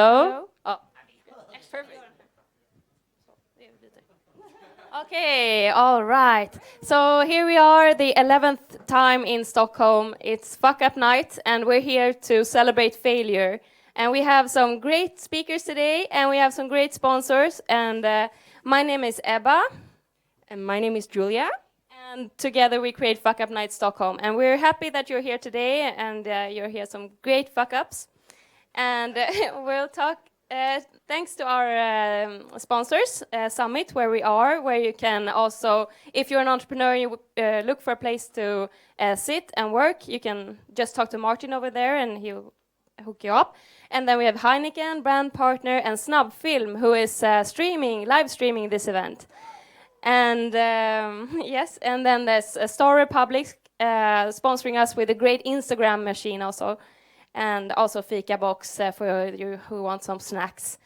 Hello? Oh, perfect. Okay, all right. So here we are, the 11th time in Stockholm. It's FuckUp Night, and we're here to celebrate failure. And we have some great speakers today, and we have some great sponsors. And my name is Ebba. And my name is Julia. And together we create FuckUp Night Stockholm. And we're happy that you're here today, and you're here some great fuck-ups. And we'll talk, thanks to our sponsors, Summit, where we are, where you can also, if you're an entrepreneur, you look for a place to sit and work, you can just talk to Martin over there and he'll hook you up. And then we have Heineken, brand partner, and Snub Film, who is live streaming this event. And yes, and then there's Star Republic sponsoring us with a great Instagram machine also. And also Fika Box for you who want some snacks.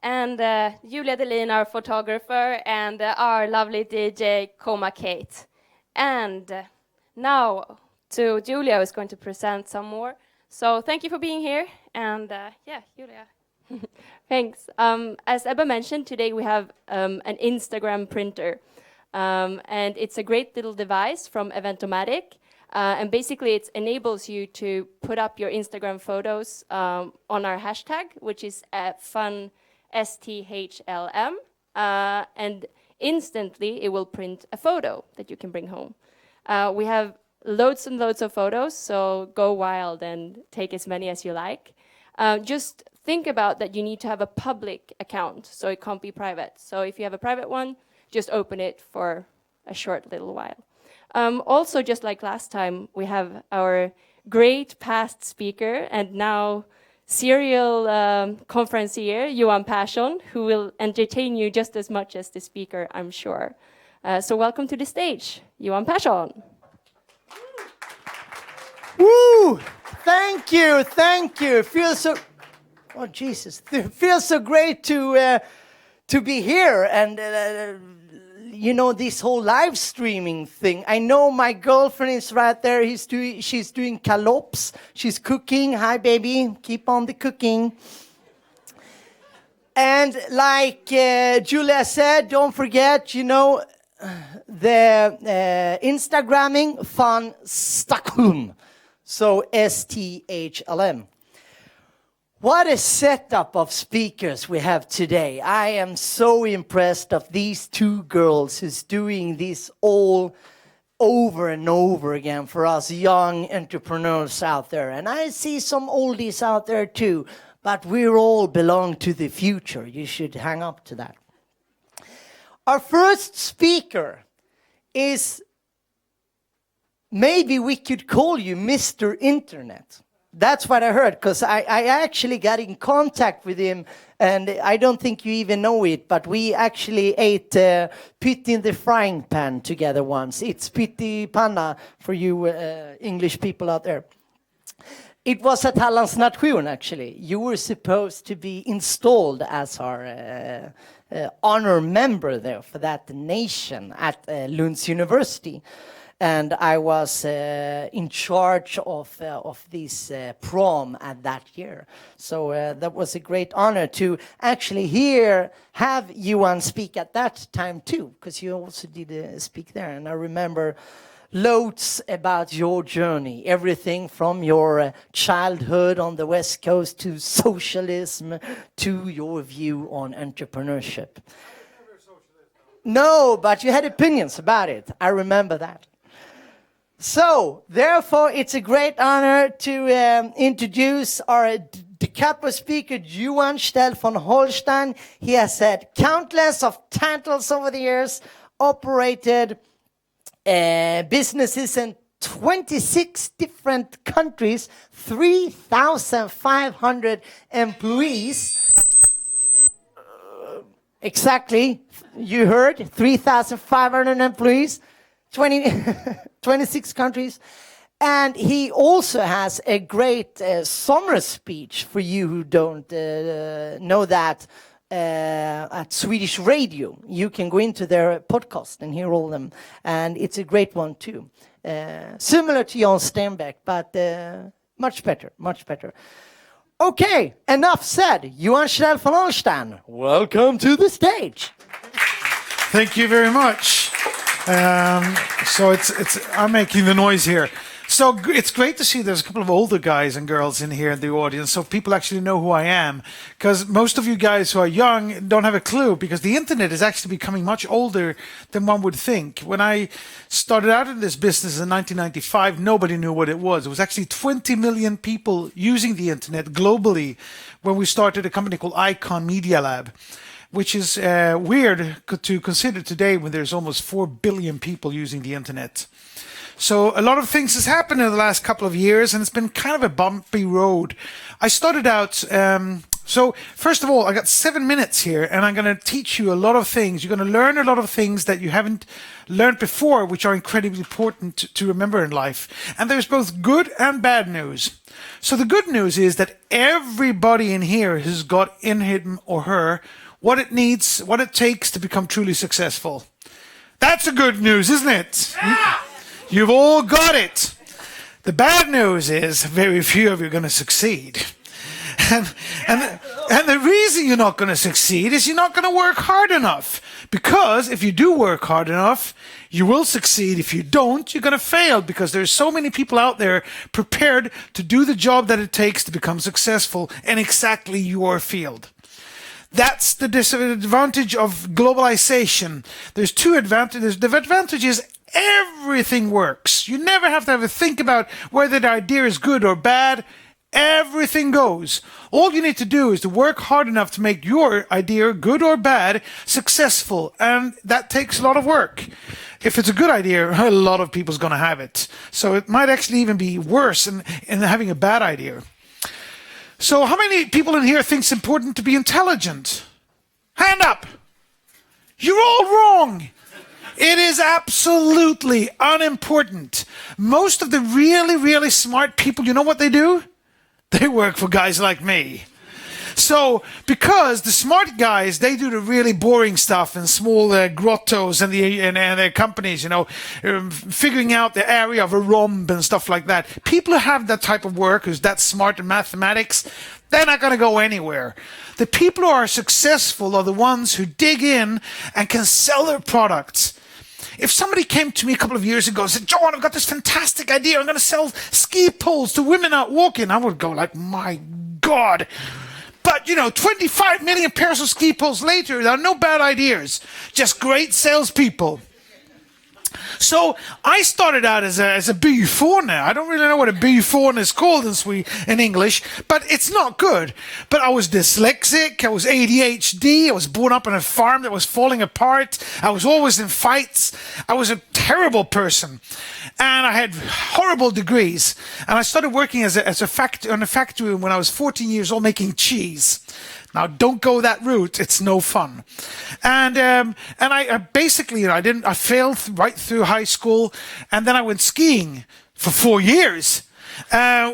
And Julia Delin, our photographer, and our lovely DJ, Coma Kate. And now to Julia, who's going to present some more. So thank you for being here. And yeah, Julia. Thanks. As Ebba mentioned, today we have an Instagram printer. And it's a great little device from Eventomatic. And basically, it enables you to put up your Instagram photos on our hashtag, which is fun STHLM. And instantly, it will print a photo that you can bring home. We have loads and loads of photos, so go wild and take as many as you like. Just think about that you need to have a public account, so it can't be private. So if you have a private one, just open it for a short little while. Also, just like last time, we have our great past speaker and now serial conferencier, Johan Persson, who will entertain you just as much as the speaker, I'm sure. So welcome to the stage, Johan Persson. Woo! Thank you, thank you. Feels so, oh Jesus, feels so great to be here and. You know, this whole live streaming thing. I know my girlfriend is right there. She's doing calops. She's cooking. Hi, baby. Keep on the cooking. And like Julia said, don't forget, you know, the Instagramming fun Stockholm. So STHLM. What a setup of speakers we have today. I am so impressed of these two girls who's doing this all over and over again for us young entrepreneurs out there. And I see some oldies out there too, but we all belong to the future. You should hang up to that. Our first speaker is, maybe we could call you Mr. Internet. That's what I heard, because I actually got in contact with him, and I don't think you even know it, but we actually ate pit in the frying pan together once. It's pitti panna for you English people out there. It was at Hallands nation, actually. You were supposed to be installed as our honor member there for that nation at Lunds University. And I was in charge of this prom at that year. So that was a great honor to actually have Johan speak at that time too, because you also did speak there. And I remember loads about your journey, everything from your childhood on the West Coast to socialism to your view on entrepreneurship. No, but you had opinions about it. I remember that. So, therefore, it's a great honor to introduce our the capo speaker, Johan Stell von Holstein. He has had countless of titles over the years, operated businesses in 26 different countries, 3,500 employees. Exactly, you heard, 3,500 employees. 26 countries. And he also has a great summer speech for you who don't know that at Swedish radio. You can go into their podcast and hear all of them. And it's a great one too. Similar to Jan Stenbeck, but much better, much better. Okay, enough said. Johan Kjell von Ornstein, welcome to the stage. Thank you very much. So I'm making the noise here. So it's great to see there's a couple of older guys and girls in here in the audience, so people actually know who I am. Because most of you guys who are young don't have a clue, because the internet is actually becoming much older than one would think. When I started out in this business in 1995, nobody knew what it was. It was actually 20 million people using the internet globally when we started a company called Icon Media Lab, which is weird to consider today when there's almost 4 billion people using the internet. So a lot of things has happened in the last couple of years, and it's been kind of a bumpy road. I started out, so first of all, I got 7 minutes here, and I'm going to teach you a lot of things. You're going to learn a lot of things that you haven't learned before, which are incredibly important to remember in life. And there's both good and bad news. So the good news is that everybody in here has got in him or her what it needs, what it takes to become truly successful. That's the good news, isn't it? Yeah! You've all got it. The bad news is very few of you are going to succeed. And the reason you're not going to succeed is you're not going to work hard enough. Because if you do work hard enough, you will succeed. If you don't, you're going to fail, because there's so many people out there prepared to do the job that it takes to become successful in exactly your field. That's the disadvantage of globalization. There's two advantages. The advantage is everything works. You never have to think about whether the idea is good or bad. Everything goes. All you need to do is to work hard enough to make your idea, good or bad, successful. And that takes a lot of work. If it's a good idea, a lot of people's going to have it. So it might actually even be worse than having a bad idea. So how many people in here think it's important to be intelligent? Hand up. You're all wrong. It is absolutely unimportant. Most of the really, really smart people, you know what they do? They work for guys like me. So, because the smart guys, they do the really boring stuff in small grottos and their companies, you know, figuring out the area of a rhomb and stuff like that. People who have that type of work, who's that smart in mathematics, they're not going to go anywhere. The people who are successful are the ones who dig in and can sell their products. If somebody came to me a couple of years ago and said, John, I've got this fantastic idea. I'm going to sell ski poles to women out walking. I would go like, my God. But, 25 million pairs of ski poles later, there are no bad ideas. Just great salespeople. So I started out as a byfåne. I don't really know what a byfåne is called in English, but it's not good. But I was dyslexic, I was ADHD, I was born up on a farm that was falling apart, I was always in fights, I was a terrible person, and I had horrible degrees. And I started working on a factory when I was 14 years old making cheese. Now, don't go that route. It's no fun. And I basically, I failed right through high school, and then I went skiing for 4 years,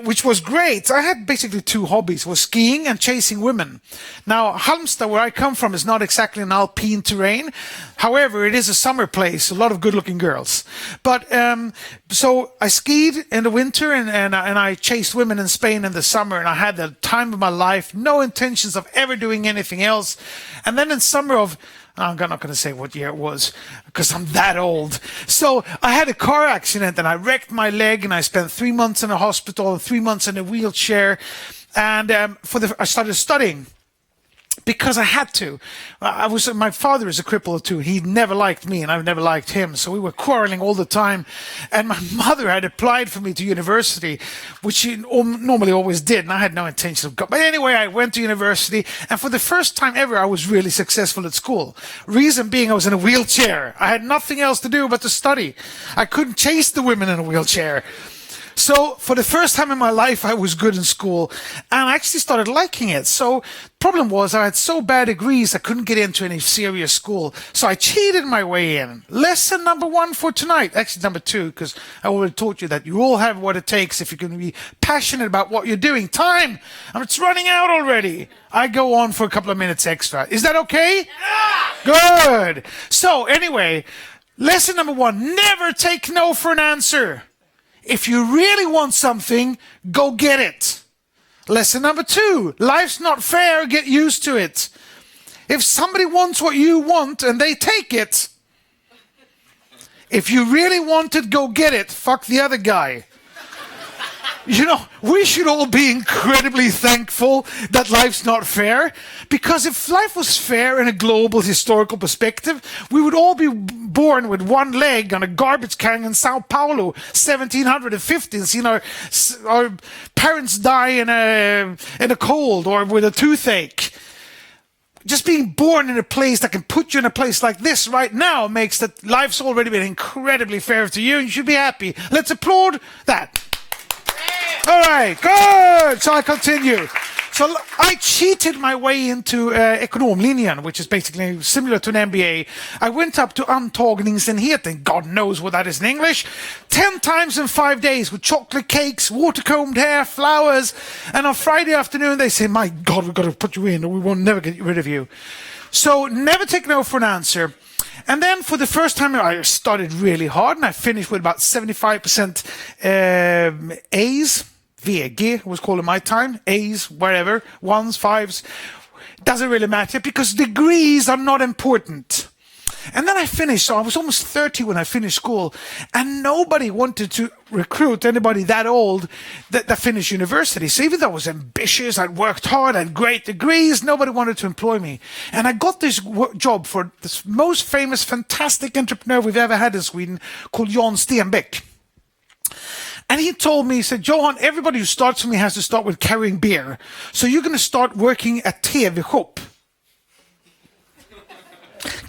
which was great. I had basically two hobbies, was skiing and chasing women. Now, Halmstad, where I come from, is not exactly an alpine terrain. However, it is a summer place, a lot of good-looking girls. But so I skied in the winter, and I chased women in Spain in the summer, and I had the time of my life, no intentions of ever doing anything else. And then in summer of, I'm not going to say what year it was, because I'm that old. So I had a car accident, and I wrecked my leg, and I spent 3 months in a hospital and 3 months in a wheelchair. And I started studying. Because I had to. My father is a cripple too. He never liked me, and I never liked him. So we were quarreling all the time. And my mother had applied for me to university, which she normally always did, and I had no intention of going. But anyway, I went to university, and for the first time ever, I was really successful at school. Reason being, I was in a wheelchair. I had nothing else to do but to study. I couldn't chase the women in a wheelchair. So for the first time in my life, I was good in school, and I actually started liking it. So problem was I had so bad degrees I couldn't get into any serious school. So I cheated my way in. Lesson number 1 for tonight. Actually, number 2, because I already taught you that you all have what it takes if you're going to be passionate about what you're doing. Time! It's running out already. I go on for a couple of minutes extra. Is that okay? Yeah! Good. So anyway, lesson number 1, never take no for an answer. If you really want something, go get it. Lesson number 2, life's not fair, get used to it. If somebody wants what you want and they take it, if you really want it, go get it. Fuck the other guy. You know, we should all be incredibly thankful that life's not fair, because if life was fair in a global historical perspective, we would all be born with one leg on a garbage can in Sao Paulo, 1750, and seen our parents die in a cold or with a toothache. Just being born in a place that can put you in a place like this right now makes that life's already been incredibly fair to you, and you should be happy. Let's applaud that. All right, good. So I continue. So I cheated my way into ekonomlinjen, which is basically similar to an MBA. I went up to antagningsenheten, God knows what that is in English, 10 times in 5 days with chocolate cakes, water-combed hair, flowers. And on Friday afternoon, they say, my God, we've got to put you in or we won't never get rid of you. So never take no for an answer. And then for the first time, I started really hard and I finished with about 75% A's. VG was called in my time, A's, wherever, 1s, 5s. Doesn't really matter because degrees are not important. And then I finished, so I was almost 30 when I finished school, and nobody wanted to recruit anybody that old that finished university. So even though I was ambitious, I'd worked hard, I had great degrees, nobody wanted to employ me. And I got this job for this most famous, fantastic entrepreneur we've ever had in Sweden called Jan Stenbeck. And he told me, he said, Johan, everybody who starts with me has to start with carrying beer. So you're going to start working at TV Shop.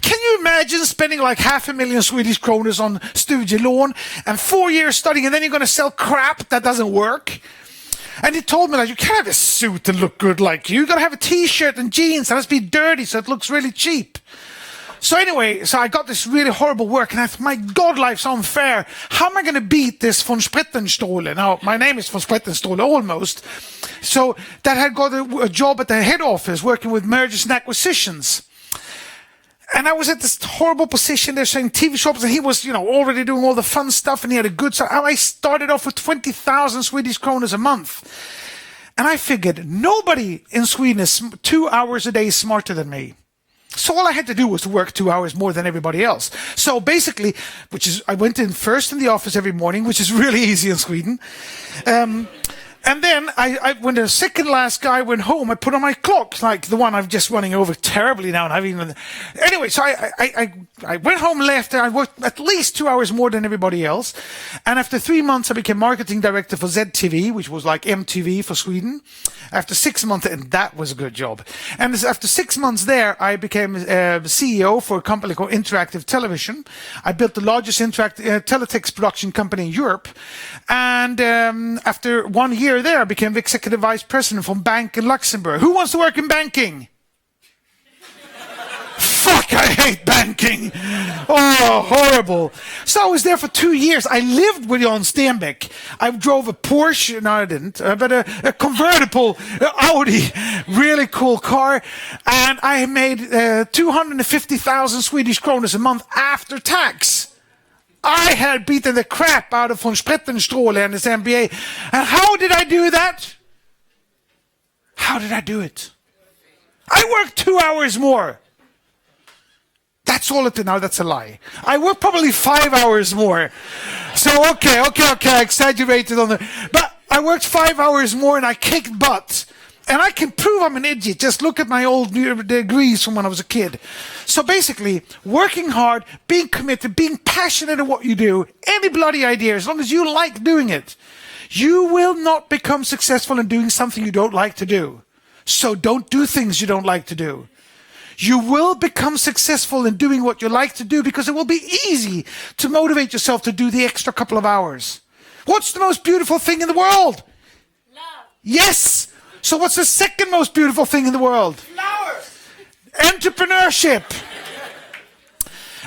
Can you imagine spending like 500,000 Swedish kronor on studielån and 4 years studying, and then you're going to sell crap that doesn't work? And he told me, like, you can't have a suit and look good like you. You got to have a t-shirt and jeans, and it has to be dirty so it looks really cheap. So anyway, so I got this really horrible work, and I thought, my God, life's unfair. How am I going to beat this von Sprittenstole? Now, my name is von Sprittenstole, almost. So that had got a job at the head office working with mergers and acquisitions. And I was at this horrible position there saying TV shops, and he was, already doing all the fun stuff, and he had a good start. I started off with 20,000 Swedish kronor a month. And I figured nobody in Sweden is 2 hours a day smarter than me. So all I had to do was to work 2 hours more than everybody else. So basically, I went in first in the office every morning, which is really easy in Sweden. And then when the second last guy went home, I put on my clock, like the one I'm just running over terribly now. Anyway, so I went home, left, and I worked at least 2 hours more than everybody else. And after 3 months, I became marketing director for ZTV, which was like MTV for Sweden. After 6 months, and that was a good job. And after 6 months there, I became CEO for a company called Interactive Television. I built the largest teletext production company in Europe. And after 1 year there, I became the executive vice president from bank in Luxembourg. Who wants to work in banking? Fuck, I hate banking. Oh, horrible. So I was there for 2 years. I lived with Jan Stenbeck. I drove a Porsche, no I didn't, but a convertible Audi, really cool car. And I made 250,000 Swedish kronor a month after tax. I had beaten the crap out of von Sprittenstole and his MBA. And how did I do that? How did I do it? I worked 2 hours more. That's all it did. Now that's a lie. I worked probably 5 hours more. So okay, I exaggerated on the... But I worked 5 hours more and I kicked butt. And I can prove I'm an idiot. Just look at my old degrees from when I was a kid. So basically, working hard, being committed, being passionate at what you do, any bloody idea, as long as you like doing it, you will not become successful in doing something you don't like to do. So don't do things you don't like to do. You will become successful in doing what you like to do because it will be easy to motivate yourself to do the extra couple of hours. What's the most beautiful thing in the world? Love. Yes! So what's the second most beautiful thing in the world? Flowers. Entrepreneurship.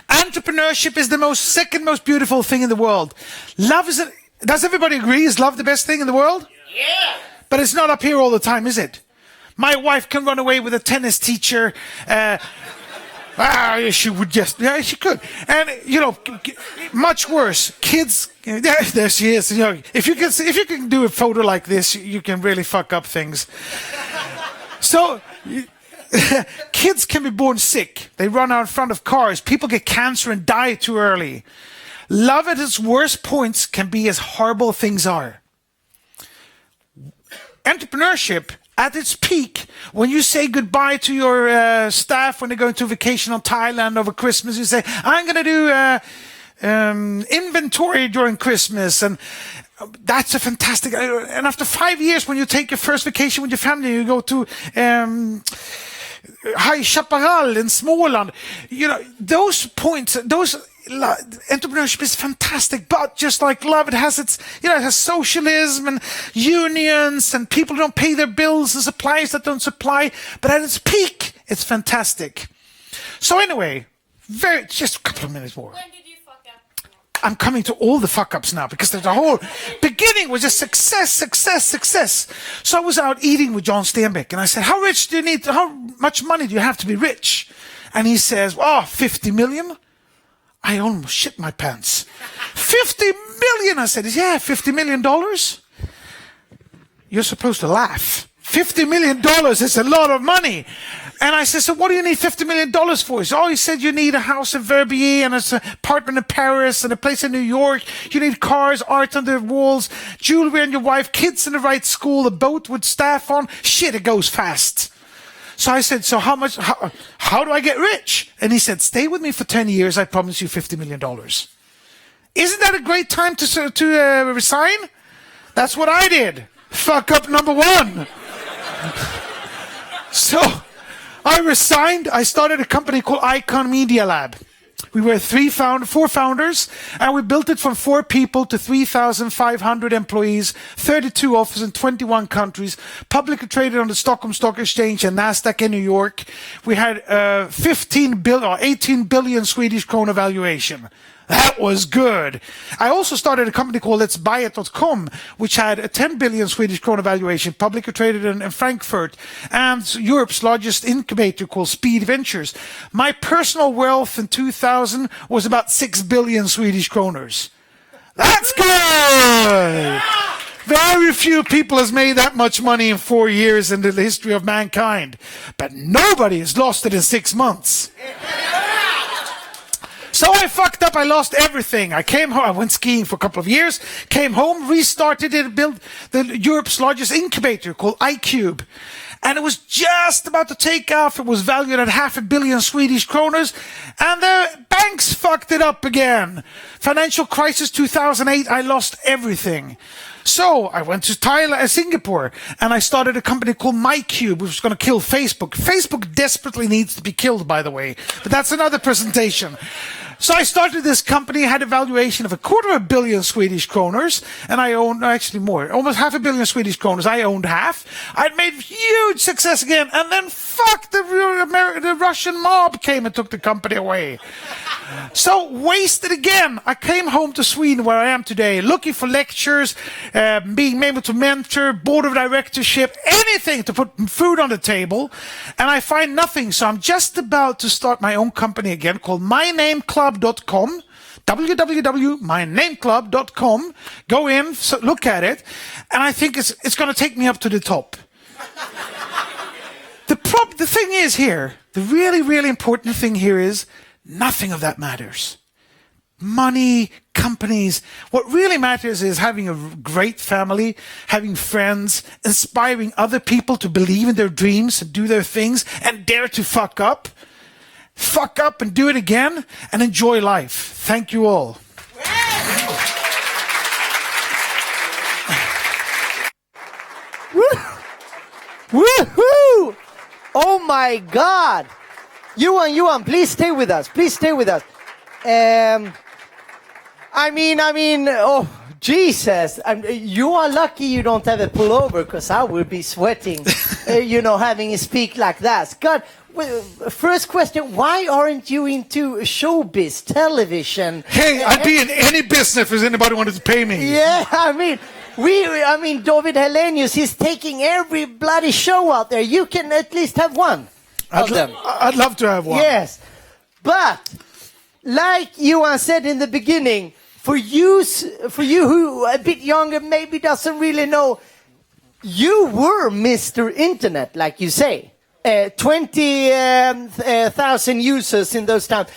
Entrepreneurship is the second most beautiful thing in the world. Love is, does everybody agree? Is love the best thing in the world? Yeah. But it's not up here all the time, is it? My wife can run away with a tennis teacher. She would just, yeah, she could. And, much worse, kids, there she is. If you can do a photo like this, you can really fuck up things. So, kids can be born sick. They run out in front of cars. People get cancer and die too early. Love at its worst points can be as horrible things are. Entrepreneurship at its peak, when you say goodbye to your staff when they're going to vacation on Thailand over Christmas, you say, I'm going to do inventory during Christmas. And that's a fantastic... And after 5 years, when you take your first vacation with your family, you go to High Chaparral in Småland. Those points, entrepreneurship is fantastic, but just like love, it has its, it has socialism and unions and people don't pay their bills and suppliers that don't supply. But at its peak, it's fantastic. So anyway, just a couple of minutes more. When did you fuck up? I'm coming to all the fuck ups now because the whole beginning was just success. So I was out eating with John Stenbeck and I said, how much money do you have to be rich? And he says, 50 million. I almost shit my pants. 50 million, I said. Yeah, $50 million. You're supposed to laugh. $50 million is a lot of money. And I said, so what do you need $50 million for? He said you need a house in Verbier and an apartment in Paris and a place in New York. You need cars, art on the walls, jewelry on your wife, kids in the right school, a boat with staff on. Shit, it goes fast. So I said, so how do I get rich? And he said, stay with me for 10 years. I promise you $50 million. Isn't that a great time to resign? That's what I did. Fuck up number one. So I resigned. I started a company called Icon Media Lab. We were four founders, and we built it from 4 people to 3,500 employees, 32 offices in 21 countries, publicly traded on the Stockholm Stock Exchange and Nasdaq in New York. We had 18 billion Swedish krona valuation. That was good. I also started a company called Let'sBuyIt.com, which had a 10 billion Swedish krona valuation, publicly traded in Frankfurt, and Europe's largest incubator called Speed Ventures. My personal wealth in 2000 was about 6 billion Swedish kroners. That's good! Very few people has made that much money in 4 years in the history of mankind. But nobody has lost it in 6 months. So I fucked up. I lost everything. I came home. I went skiing for a couple of years, came home, restarted it, built Europe's largest incubator called iCube. And it was just about to take off. It was valued at 500 million Swedish kroners. And the banks fucked it up again. Financial crisis 2008. I lost everything. So I went to Thailand, Singapore, and I started a company called MyCube, which was going to kill Facebook. Facebook desperately needs to be killed, by the way. But that's another presentation. So I started this company, had a valuation of 250 million Swedish kroners, and I owned, actually more, almost 500 million Swedish kroners. I owned half. I'd made huge success again, and then the Russian mob came and took the company away. So wasted again. I came home to Sweden, where I am today, looking for lectures, being able to mentor, board of directorship, anything to put food on the table, and I find nothing. So I'm just about to start my own company again called mynameclub.com. www.mynameclub.com. Go in, look at it, and I think it's going to take me up to the top. The thing is here, the really, really important thing here is nothing of that matters. Money, companies. What really matters is having a great family, having friends, inspiring other people to believe in their dreams and do their things and dare to fuck up. Fuck up and do it again and enjoy life. Thank you all. Woohoo! Oh my God! Johan, please stay with us. Please stay with us. Oh, Jesus. You are lucky you don't have a pullover, because I would be sweating, having you speak like that. God, first question, why aren't you into showbiz, television? Hey, I'd be in any business if anybody wanted to pay me. Yeah, David Hellenius, he's taking every bloody show out there. You can at least have one of them. I'd love to have one. Yes. But like Johan said in the beginning, for you who are a bit younger, maybe doesn't really know, you were Mr. Internet, like you say. 20,000 users in those times.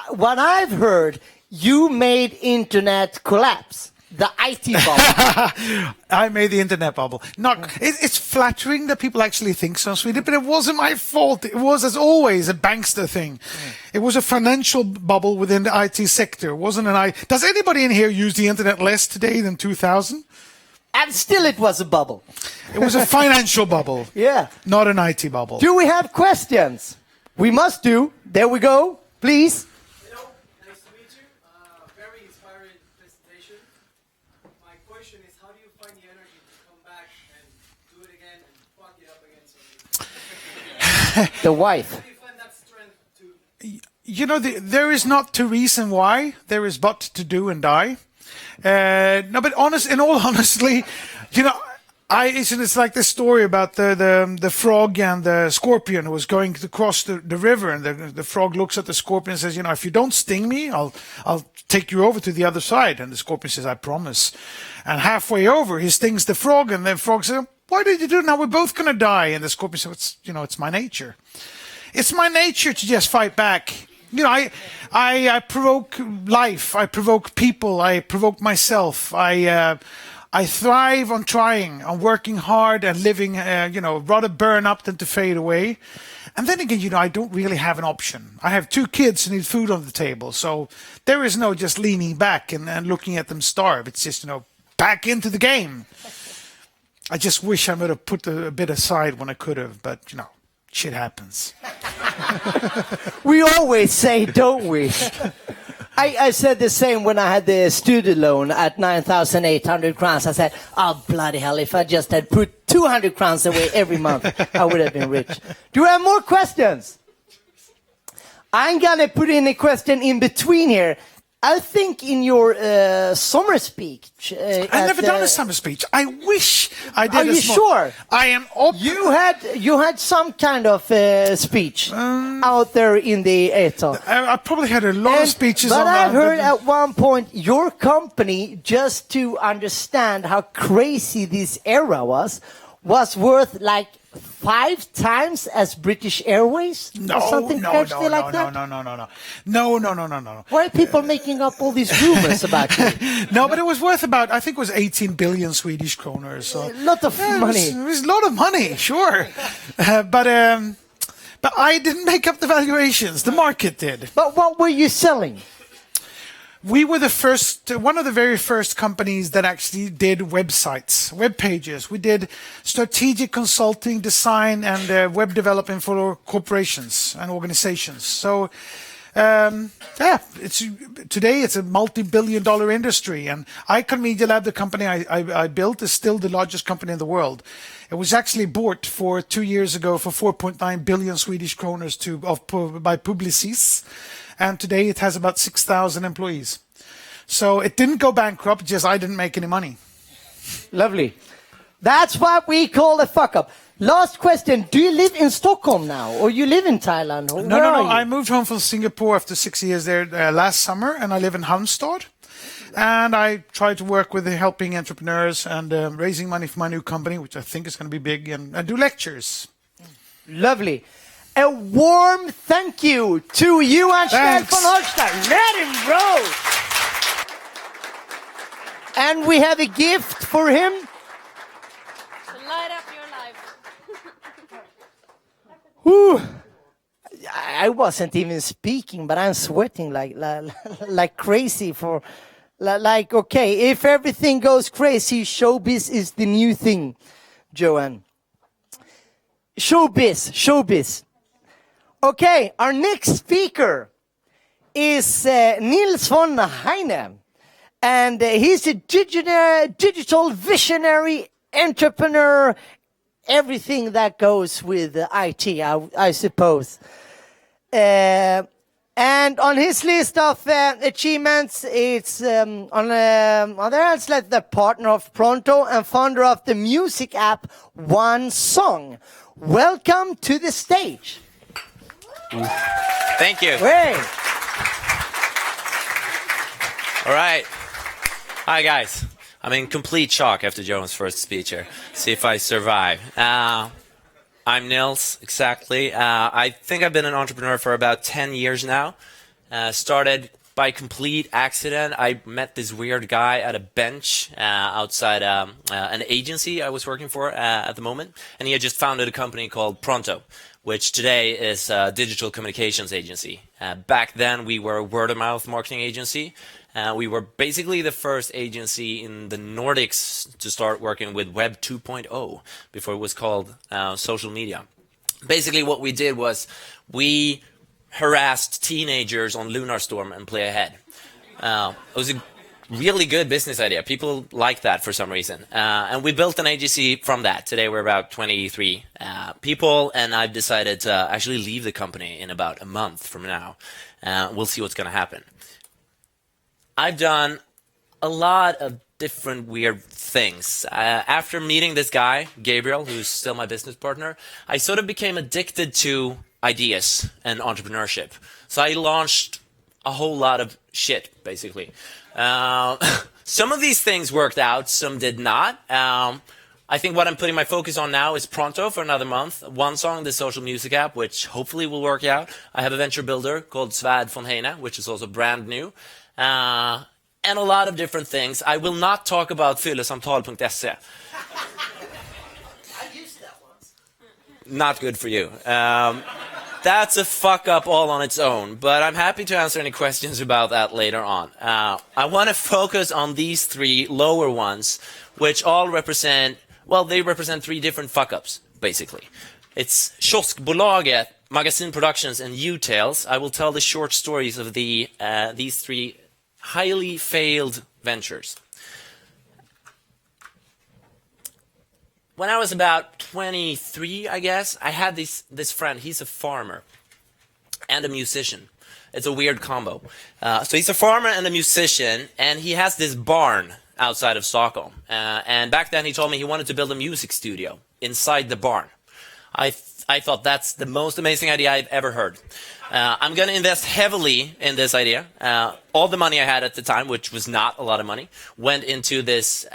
What I've heard, you made internet collapse. The IT bubble. I made the internet bubble. It's flattering that people actually think so, Sweden, but it wasn't my fault. It was, as always, a bankster thing. It was a financial bubble within the IT sector. It wasn't Does anybody in here use the internet less today than 2000? And still it was a bubble. It was a financial bubble. Yeah. Not an IT bubble. Do we have questions? We must do. There we go. Please. Hello, nice to meet you. Very inspiring presentation. My question is, how do you find the energy to come back and do it again and fuck it up again? The wife. How do you find that strength to... You know, there is not to reason why. There is but to do and die. No, but in all honesty, you know, it's like this story about the frog and the scorpion who was going to cross the river, and the frog looks at the scorpion and says, you know, if you don't sting me, I'll take you over to the other side. And the scorpion says, I promise. And halfway over, he stings the frog, and the frog says, why did you do it? Now we're both going to die. And the scorpion says, it's my nature. It's my nature to just fight back. You know, I provoke life. I provoke people. I provoke myself. I thrive on trying, on working hard and living, rather burn up than to fade away. And then again, I don't really have an option. I have 2 kids who need food on the table. So there is no just leaning back and looking at them starve. It's just, back into the game. I just wish I would have put a bit aside when I could have, but, shit happens. We always say, don't we? I said the same when I had the student loan at 9,800 crowns. I said, oh, bloody hell, if I just had put 200 crowns away every month, I would have been rich. Do we have more questions? I'm going to put in a question in between here. I think in your summer speech... I've never done a summer speech. I wish I did. Are you sure? I am... You had some kind of speech out there in the ether. I probably had a lot of speeches on that. But I've heard at one point your company, just to understand how crazy this era was worth like 5 times as British Airways? No. No. Why are people making up all these rumors about you? No, but it was worth about, I think it was 18 billion Swedish kronor. So a lot of money. It was a lot of money, sure. But I didn't make up the valuations. The market did. But what were you selling? We were one of the very first companies that actually did websites, web pages. We did strategic consulting, design, and web development for corporations and organizations. So, today it's a multi-billion-dollar industry. And Icon Media Lab, the company I built, is still the largest company in the world. It was actually bought 2 years ago for 4.9 billion Swedish kronor by Publicis. And today it has about 6,000 employees. So it didn't go bankrupt, just I didn't make any money. Lovely. That's what we call a fuck up. Last question. Do you live in Stockholm now, or you live in Thailand? Or No. I moved home from Singapore after 6 years there last summer, and I live in Halmstad. And I try to work with helping entrepreneurs and raising money for my new company, which I think is going to be big, and do lectures. Lovely. A warm thank you to Johan Schnell von Holstein. Let him roll. And we have a gift for him. To light up your life. Whew. I wasn't even speaking, but I'm sweating like crazy for... okay, if everything goes crazy, showbiz is the new thing, Johan. Showbiz. Okay, our next speaker is Nils von Heine, and he's a digital visionary entrepreneur, everything that goes with IT, I suppose. And on his list of achievements, it's on there it's like the partner of Pronto and founder of the music app One Song. Welcome to the stage. Thank you. Wait. All right. Hi, guys. I'm in complete shock after Johan's first speech here. See if I survive. I'm Nils, exactly. I think I've been an entrepreneur for about 10 years now. Started by complete accident. I met this weird guy at a bench outside an agency I was working for at the moment. And he had just founded a company called Pronto, which today is a digital communications agency. Back then, we were a word-of-mouth marketing agency. We were basically the first agency in the Nordics to start working with Web 2.0 before it was called social media. Basically, what we did was we harassed teenagers on Lunarstorm and Play Ahead. It was a really good business idea. People liked that for some reason. And we built an agency from that. Today, we're about 23 people, and I've decided to actually leave the company in about a month from now. We'll see what's going to happen. I've done a lot of different weird things. After meeting this guy, Gabriel, who's still my business partner, I sort of became addicted to ideas and entrepreneurship. So I launched a whole lot of shit, basically. Some of these things worked out, some did not. I think what I'm putting my focus on now is Pronto for another month. One song, the social music app, which hopefully will work out. I have a venture builder called Svärd von Heine, which is also brand new. And a lot of different things. I will not talk about fyllesamtal.se. I used that once. Not good for you. That's a fuck up all on its own, but I'm happy to answer any questions about that later on. I want to focus on these three lower ones, which all represent, well, they represent three different fuck ups, basically. It's Kioskbolaget, Magazine Productions, and U-Tales. I will tell the short stories of these three highly failed ventures. When I was about 23, I guess, I had this friend. He's a farmer and a musician. It's a weird combo. So he's a farmer and a musician, and he has this barn outside of Stockholm. And back then he told me he wanted to build a music studio inside the barn. I thought that's the most amazing idea I've ever heard. I'm going to invest heavily in this idea. All the money I had at the time, which was not a lot of money, went into this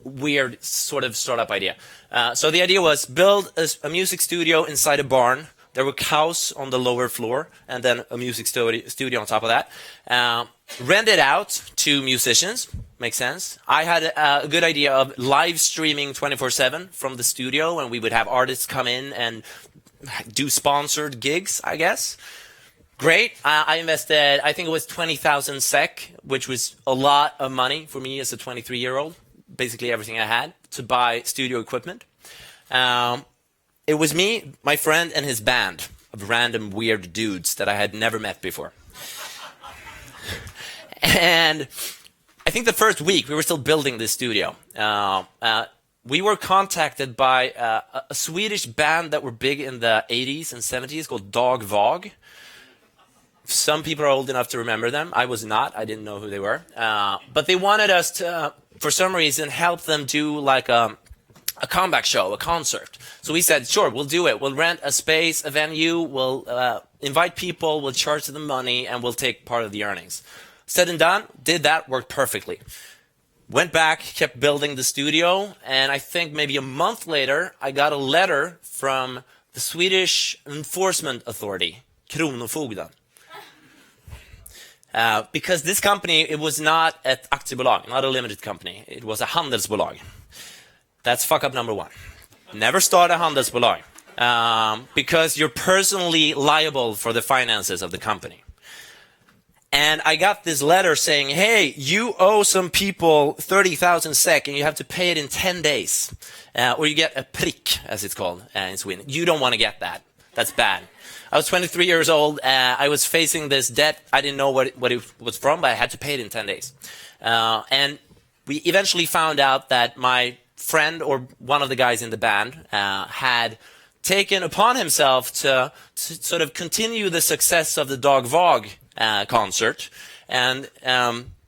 weird sort of startup idea. So the idea was build a music studio inside a barn. There were cows on the lower floor, and then a music studio on top of that. Rent it out to musicians. Makes sense. I had a good idea of live streaming 24/7 from the studio, and we would have artists come in and do sponsored gigs, I guess. Great. I invested, I think it was 20,000 SEK, which was a lot of money for me as a 23-year-old. Basically everything I had to buy studio equipment. It was me, my friend, and his band of random weird dudes that I had never met before. And I think the first week we were still building this studio. We were contacted by a Swedish band that were big in the 80s and 70s called Dag Vag. Some people are old enough to remember them. I was not. I didn't know who they were. But they wanted us to, for some reason, help them do like a comeback show, a concert. So we said, sure, we'll do it. We'll rent a space, a venue, we'll invite people, we'll charge them money, and we'll take part of the earnings. Said and done, did that, worked perfectly. Went back, kept building the studio, and I think maybe a month later, I got a letter from the Swedish Enforcement Authority, Kronofogden. Because this company, it was not ett aktiebolag, not a limited company. It was a handelsbolag. That's fuck up number one. Never start a handelsbolag. Because you're personally liable for the finances of the company. And I got this letter saying, hey, you owe some people 30,000 SEK and you have to pay it in 10 days. Or you get a prick, as it's called in Sweden. You don't want to get that. That's bad. I was 23 years old. I was facing this debt. I didn't know what it was from, but I had to pay it in 10 days. And we eventually found out that my friend or one of the guys in the band had taken upon himself to sort of continue the success of the Dag Vag concert and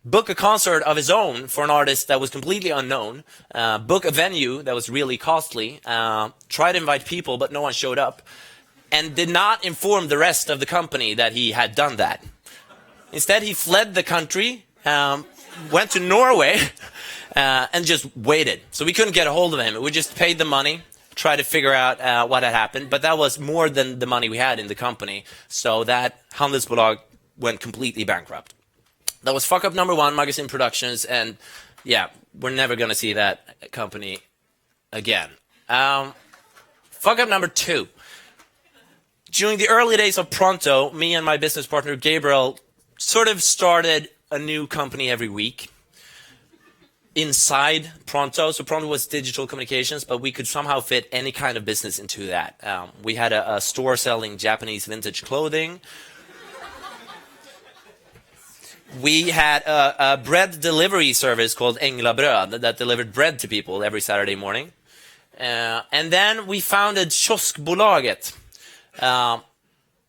book a concert of his own for an artist that was completely unknown, book a venue that was really costly, try to invite people, but no one showed up. and did not inform the rest of the company that he had done that. Instead, he fled the country, went to Norway, and just waited. So we couldn't get a hold of him. We just paid the money, tried to figure out what had happened, but that was more than the money we had in the company. So that Handelsbolag went completely bankrupt. That was fuck up number 1, Magazine Productions, and yeah, we're never going to see that company again. Fuck up number 2. During the early days of Pronto, me and my business partner Gabriel sort of started a new company every week inside Pronto. So Pronto was digital communications, but we could somehow fit any kind of business into that. We had a store selling Japanese vintage clothing. We had a bread delivery service called Änglabröd that delivered bread to people every Saturday morning. And then we founded Kioskbolaget.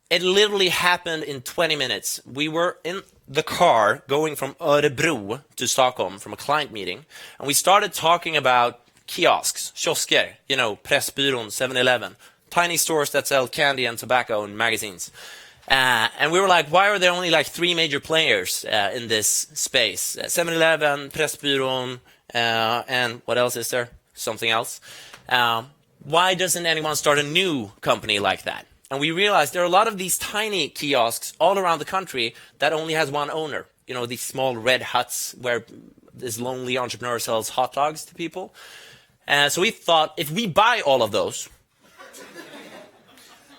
It literally happened in 20 minutes. We were in the car going from Örebro to Stockholm from a client meeting, and we started talking about kiosks, kiosker, you know, Pressbyrån, 7-Eleven, tiny stores that sell candy and tobacco and magazines. And we were like, why are there only like 3 major players in this space? 7-Eleven, Pressbyrån, and what else is there? Something else. Why doesn't anyone start a new company like that? And we realized there are a lot of these tiny kiosks all around the country that only has one owner. You know, these small red huts where this lonely entrepreneur sells hot dogs to people. So we thought if we buy all of those,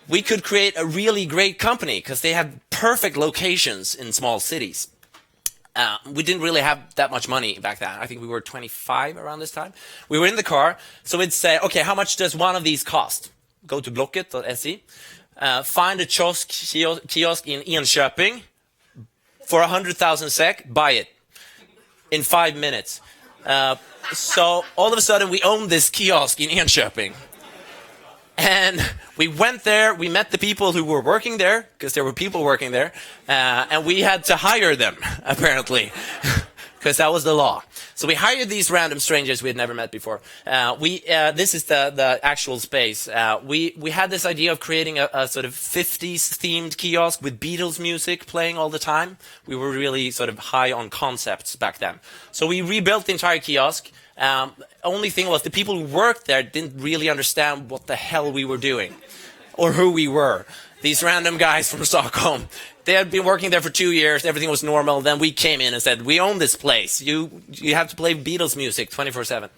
we could create a really great company because they have perfect locations in small cities. We didn't really have that much money back then. I think we were 25 around this time. We were in the car, so we'd say, okay, how much does one of these cost? Go to blocket.se, find a kiosk in Enköping for 100,000 SEK, buy it in 5 minutes. So all of a sudden we own this kiosk in Enköping. And we went there, we met the people who were working there, because there were people working there, and we had to hire them, apparently, because that was the law. So we hired these random strangers we had never met before. This is the actual space. We had this idea of creating a sort of 50s themed kiosk with Beatles music playing all the time. We were really sort of high on concepts back then. So we rebuilt the entire kiosk. Only thing was the people who worked there didn't really understand what the hell we were doing or who we were. These random guys from Stockholm. They had been working there for 2 years. Everything was normal. Then we came in and said, we own this place. You have to play Beatles music 24/7.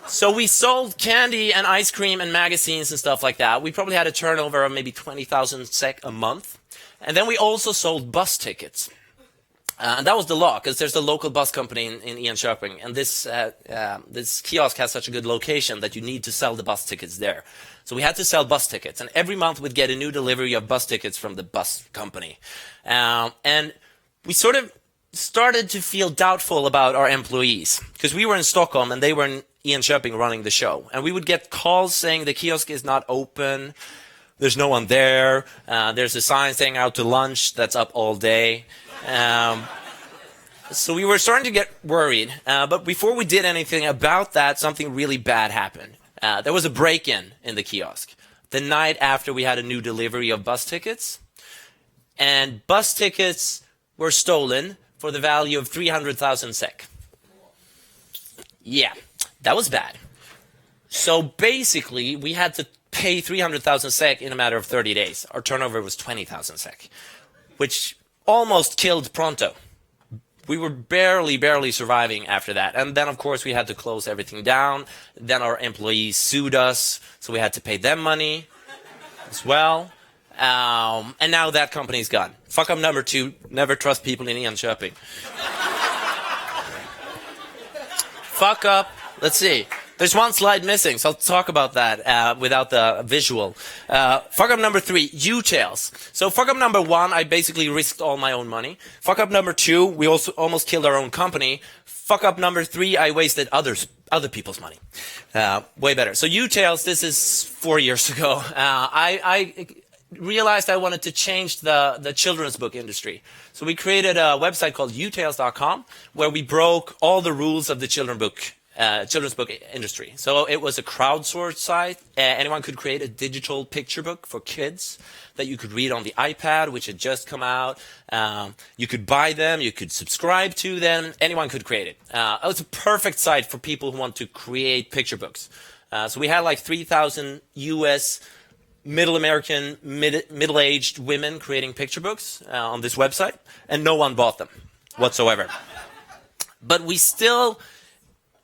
So we sold candy and ice cream and magazines and stuff like that. We probably had a turnover of maybe 20,000 SEK a month. And then we also sold bus tickets. And that was the law, because there's a local bus company in Enköping, and this kiosk has such a good location that you need to sell the bus tickets there. So we had to sell bus tickets, and every month we'd get a new delivery of bus tickets from the bus company. And we sort of started to feel doubtful about our employees, because we were in Stockholm and they were in Enköping running the show. And we would get calls saying the kiosk is not open, there's no one there, there's a sign saying out to lunch that's up all day. So we were starting to get worried, but before we did anything about that, something really bad happened. There was a break-in in the kiosk the night after we had a new delivery of bus tickets, and bus tickets were stolen for the value of 300,000 SEK. Yeah, that was bad. So basically, we had to pay 300,000 SEK in a matter of 30 days. Our turnover was 20,000 SEK, which almost killed Pronto. We were barely surviving after that. And then, of course, we had to close everything down. Then our employees sued us, so we had to pay them money as well. And now that company's gone. Fuck up number 2, never trust people in Enköping. Fuck up, let's see. There's one slide missing, so I'll talk about that without the visual. Fuck up number 3, U-tails. So fuck up number 1, I basically risked all my own money. Fuck up number 2, we also almost killed our own company. Fuck up number 3, I wasted other people's money. Way better. So U-tails, this is 4 years ago. I realized I wanted to change the children's book industry. So we created a website called utales.com where we broke all the rules of the children's book children's book industry. So it was a crowdsourced site. Anyone could create a digital picture book for kids that you could read on the iPad, which had just come out. You could buy them, you could subscribe to them, anyone could create it. It was a perfect site for people who want to create picture books. So we had like 3,000 US middle American, middle-aged women creating picture books on this website, and no one bought them whatsoever. But we still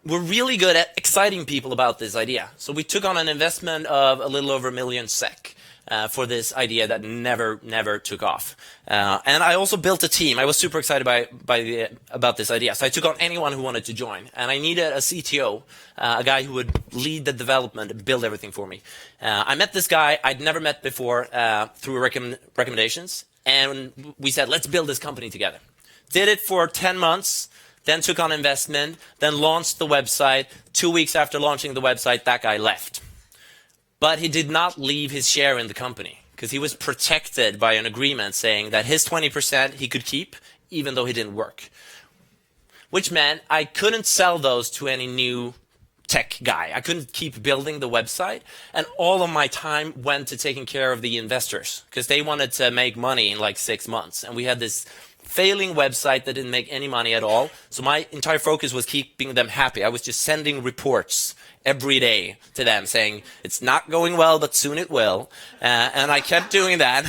were really good at exciting people about this idea. So we took on an investment of a little over 1 million SEK for this idea that never took off. And I also built a team. I was super excited about this idea. So I took on anyone who wanted to join. And I needed a CTO, a guy who would lead the development and build everything for me. I met this guy I'd never met before through recommendations. And we said, let's build this company together. Did it for 10 months. Then took on investment, then launched the website. 2 weeks after launching the website, that guy left. But he did not leave his share in the company because he was protected by an agreement saying that his 20% he could keep even though he didn't work. Which meant I couldn't sell those to any new tech guy. I couldn't keep building the website, and all of my time went to taking care of the investors because they wanted to make money in like 6 months. And we had this failing website that didn't make any money at all. So my entire focus was keeping them happy. I was just sending reports every day to them saying, it's not going well, but soon it will. And I kept doing that.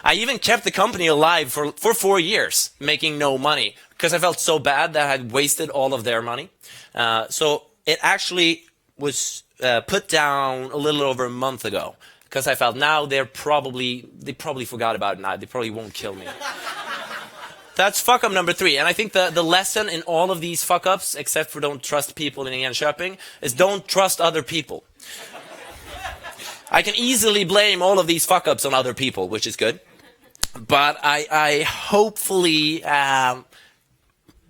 I even kept the company alive for 4 years, making no money, because I felt so bad that I had wasted all of their money. So it actually was put down a little over a month ago, because I felt now they probably forgot about it now. They probably won't kill me. That's fuck up number 3. And I think the lesson in all of these fuck ups, except for don't trust people in Enköping, is don't trust other people. I can easily blame all of these fuck ups on other people, which is good. But I hopefully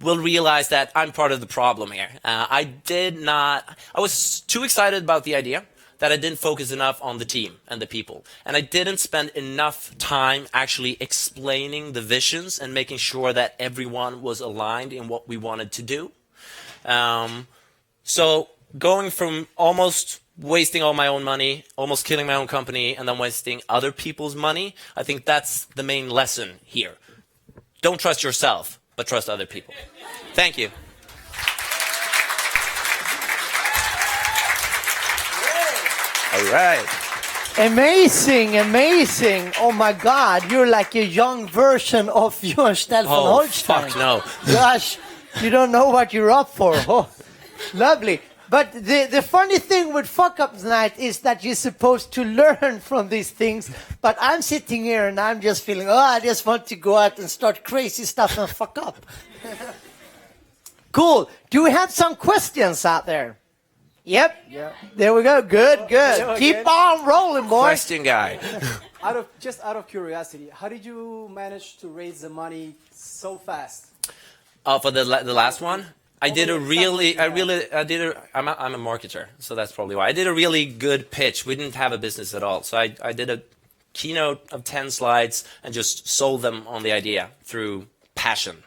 will realize that I'm part of the problem here. I was too excited about the idea that I didn't focus enough on the team and the people. And I didn't spend enough time actually explaining the visions and making sure that everyone was aligned in what we wanted to do. So going from almost wasting all my own money, almost killing my own company, and then wasting other people's money, I think that's the main lesson here. Don't trust yourself, but trust other people. Thank you. All right. Amazing, amazing. Oh my God, you're like a young version of Johan Stell von Oh, Holstein. fuck no. Gosh, you don't know what you're up for. Oh, lovely. But the funny thing with Fuck Up Night is that you're supposed to learn from these things. But I'm sitting here and I'm just feeling, I just want to go out and start crazy stuff and fuck up. Cool. Do we have some questions out there? Yep. Yeah. There we go. Good, good. Hello Keep again. on rolling, boy. Question guy. Out of curiosity, how did you manage to raise the money so fast? For the last one, I'm a marketer, so that's probably why. I did a really good pitch. We didn't have a business at all. So I did a keynote of 10 slides and just sold them on the idea through passion.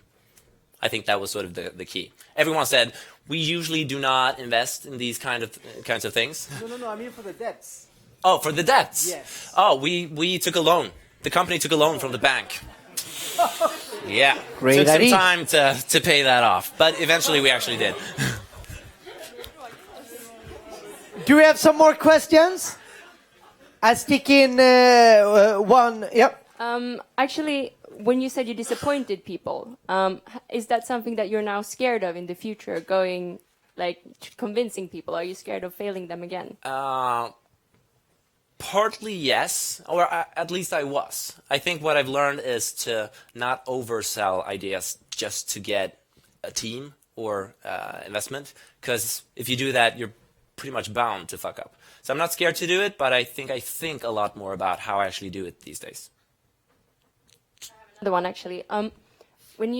I think that was sort of the key. Everyone said, we usually do not invest in these kinds of things. No, I mean for the debts. Oh, for the debts? Yes. Oh, we took a loan. The company took a loan from the bank. Yeah. Great Took some idea. time to pay that off, but eventually we actually did. Do we have some more questions? I stick in one. Yep. Actually, when you said you disappointed people, is that something that you're now scared of in the future, going, like, convincing people? Are you scared of failing them again? Partly yes, or at least I was. I think what I've learned is to not oversell ideas just to get a team or investment, because if you do that, you're pretty much bound to fuck up. So I'm not scared to do it, but I think a lot more about how I actually do it these days. The one actually. When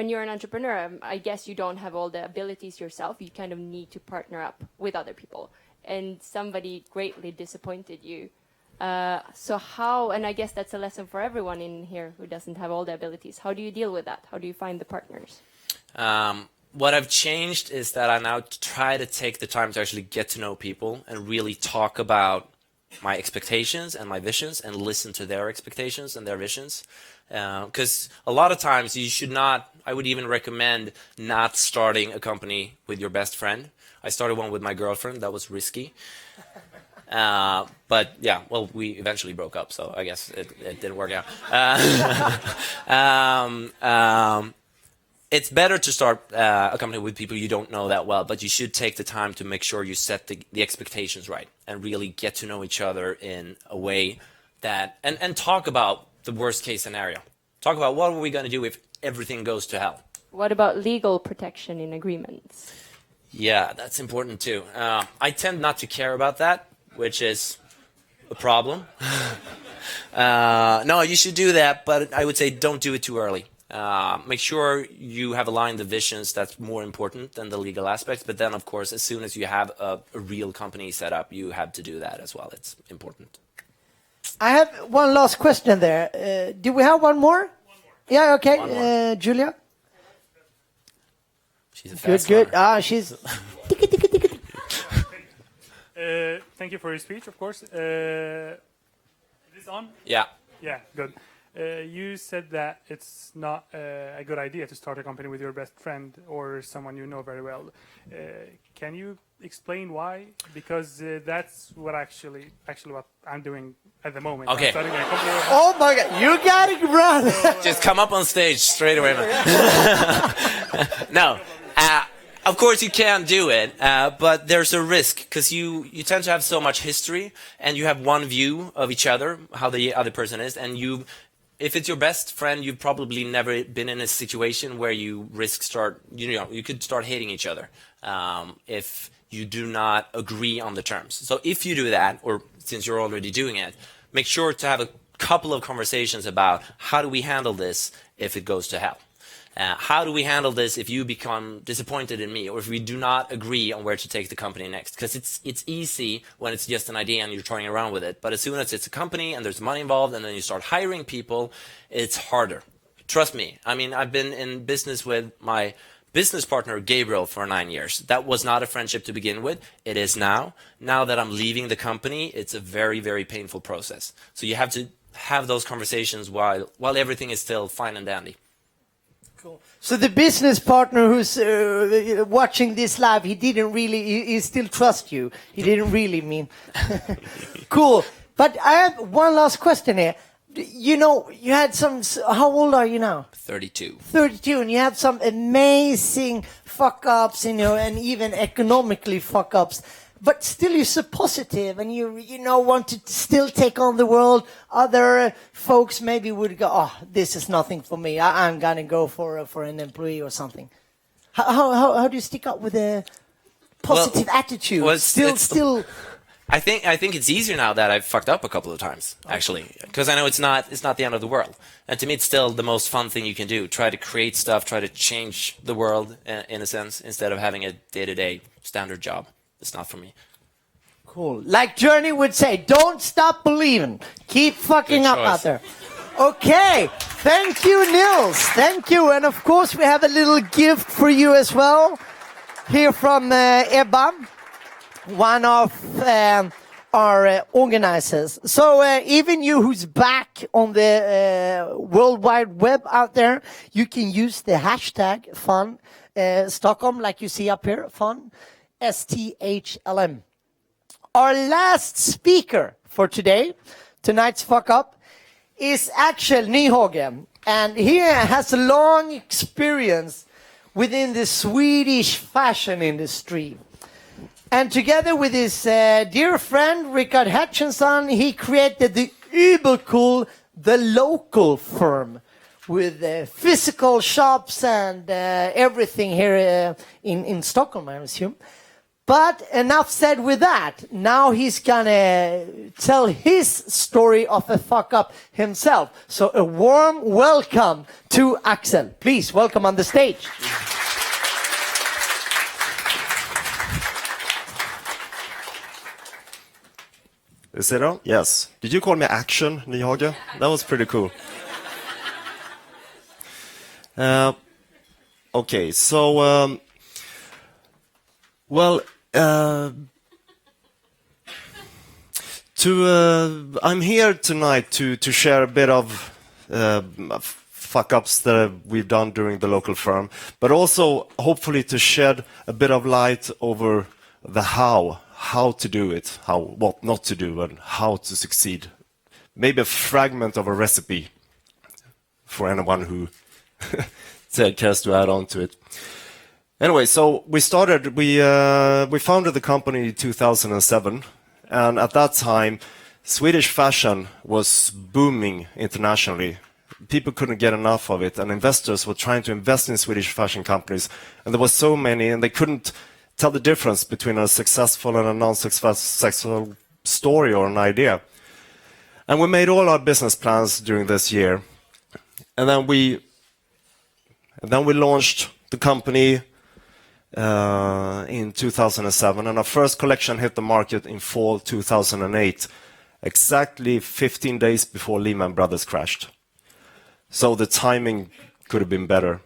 you're an entrepreneur, I guess you don't have all the abilities yourself. You kind of need to partner up with other people. And somebody greatly disappointed you. So how? And I guess that's a lesson for everyone in here who doesn't have all the abilities. How do you deal with that? How do you find the partners? what I've changed is that I now try to take the time to actually get to know people and really talk about my expectations and my visions and listen to their expectations and their visions. Because a lot of times you should not, I would even recommend not starting a company with your best friend. I started one with my girlfriend. That was risky. But yeah, well, we eventually broke up, so I guess it didn't work out. It's better to start a company with people you don't know that well, but you should take the time to make sure you set the expectations right and really get to know each other in a way that, and talk about the worst case scenario. Talk about what are we going to do if everything goes to hell. What about legal protection in agreements? Yeah, that's important too. I tend not to care about that, which is a problem. No, you should do that, but I would say don't do it too early. Make sure you have aligned the visions. That's more important than the legal aspects. But then, of course, as soon as you have a real company set up, you have to do that as well. It's important. I have one last question there. Do we have one more? Yeah, okay. Julia? She's a Good, fast good. runner. She's... Thank you for your speech, of course. Is this on? Yeah. Yeah, good. You said that it's not a good idea to start a company with your best friend or someone you know very well. Can you explain why? Because that's what actually what I'm doing at the moment. Okay. I'm starting a company. Oh my God, you gotta run! Just come up on stage straight away. No. Of course you can do it, but there's a risk because you tend to have so much history and you have one view of each other, how the other person is, and if it's your best friend, you've probably never been in a situation where you you could start hating each other if you do not agree on the terms. So if you do that, or since you're already doing it, make sure to have a couple of conversations about how do we handle this if it goes to hell. How do we handle this if you become disappointed in me, or if we do not agree on where to take the company next? Because it's easy when it's just an idea and you're toying around with it. But as soon as it's a company and there's money involved and then you start hiring people, it's harder. Trust me. I mean, I've been in business with my business partner, Gabriel, for 9 years. That was not a friendship to begin with. It is now. Now that I'm leaving the company, it's a very, very painful process. So you have to have those conversations while everything is still fine and dandy. Cool. So the business partner who's watching this live, he still trusts you. He didn't really mean. Cool. But I have one last question here. You know, you had how old are you now? 32. 32, and you had some amazing fuck-ups, you know, and even economically fuck-ups. But still you're so positive and you want to still take on the world. Other folks maybe would go, oh, this is nothing for me. I'm going to go for an employee or something. How do you stick up with a positive attitude? Well, Still. I think it's easier now that I've fucked up a couple of times, actually, because I know it's not the end of the world. And to me, it's still the most fun thing you can do. Try to create stuff, try to change the world in a sense, instead of having a day-to-day standard job. It's not for me. Cool. Like Journey would say, don't stop believing. Keep fucking Good up choice. out there. Okay. Thank you, Nils. Thank you. And of course, we have a little gift for you as well. Here from Ebba, one of our organizers. So even you who's back on the World Wide Web out there, you can use the hashtag fun Stockholm, like you see up here, fun. STHLM. Our last speaker for tonight's Fuck Up, is Axel Nyhagen. And he has a long experience within the Swedish fashion industry. And together with his dear friend, Rickard Hutchinson, he created the uber cool The Local firm with physical shops and everything here in Stockholm, I assume. But enough said with that. Now he's gonna tell his story of a fuck up himself. So a warm welcome to Axel. Please welcome on the stage. Is it on? Yes. Did you call me Action Nyhage? That was pretty cool. Okay, so well, I'm here tonight to share a bit of fuck-ups that we've done during the local firm, but also hopefully to shed a bit of light over the how to do it, what not to do, and how to succeed. Maybe a fragment of a recipe for anyone who cares to add on to it. Anyway, so we founded the company in 2007, and at that time, Swedish fashion was booming internationally. People couldn't get enough of it, and investors were trying to invest in Swedish fashion companies, and there were so many, and they couldn't tell the difference between a successful and a non-successful story or an idea. And we made all our business plans during this year, and then we launched the company in 2007, and our first collection hit the market in fall 2008, exactly 15 days before Lehman Brothers crashed. So the timing could have been better.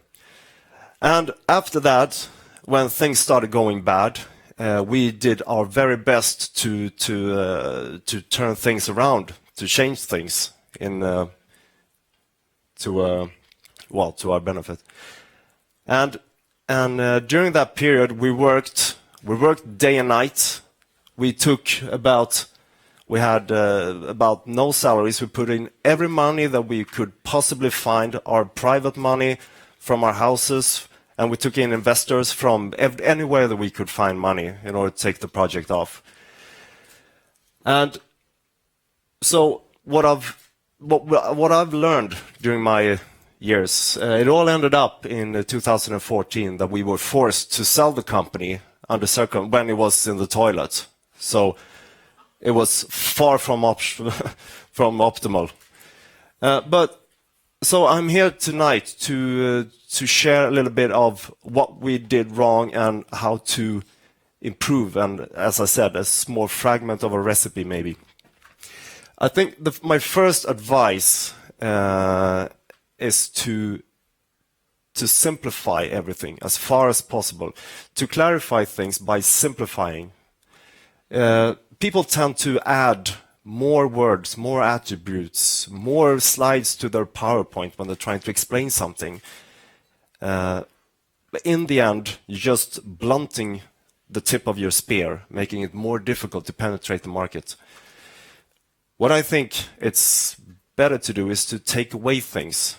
And after that, when things started going bad, we did our very best to turn things around, to change things to our benefit. And during that period, we worked day and night. We had about no salaries. We put in every money that we could possibly find, our private money from our houses, and we took in investors from anywhere that we could find money in order to take the project off. And so what I've learned during my years, it all ended up in 2014 that we were forced to sell the company when it was in the toilet. So it was far from optimal. So I'm here tonight to share a little bit of what we did wrong and how to improve. And as I said, a small fragment of a recipe maybe. I think my first advice is to simplify everything as far as possible, to clarify things by simplifying. People tend to add more words, more attributes, more slides to their PowerPoint when they're trying to explain something. In the end, you're just blunting the tip of your spear, making it more difficult to penetrate the market. What I think it's better to do is to take away things,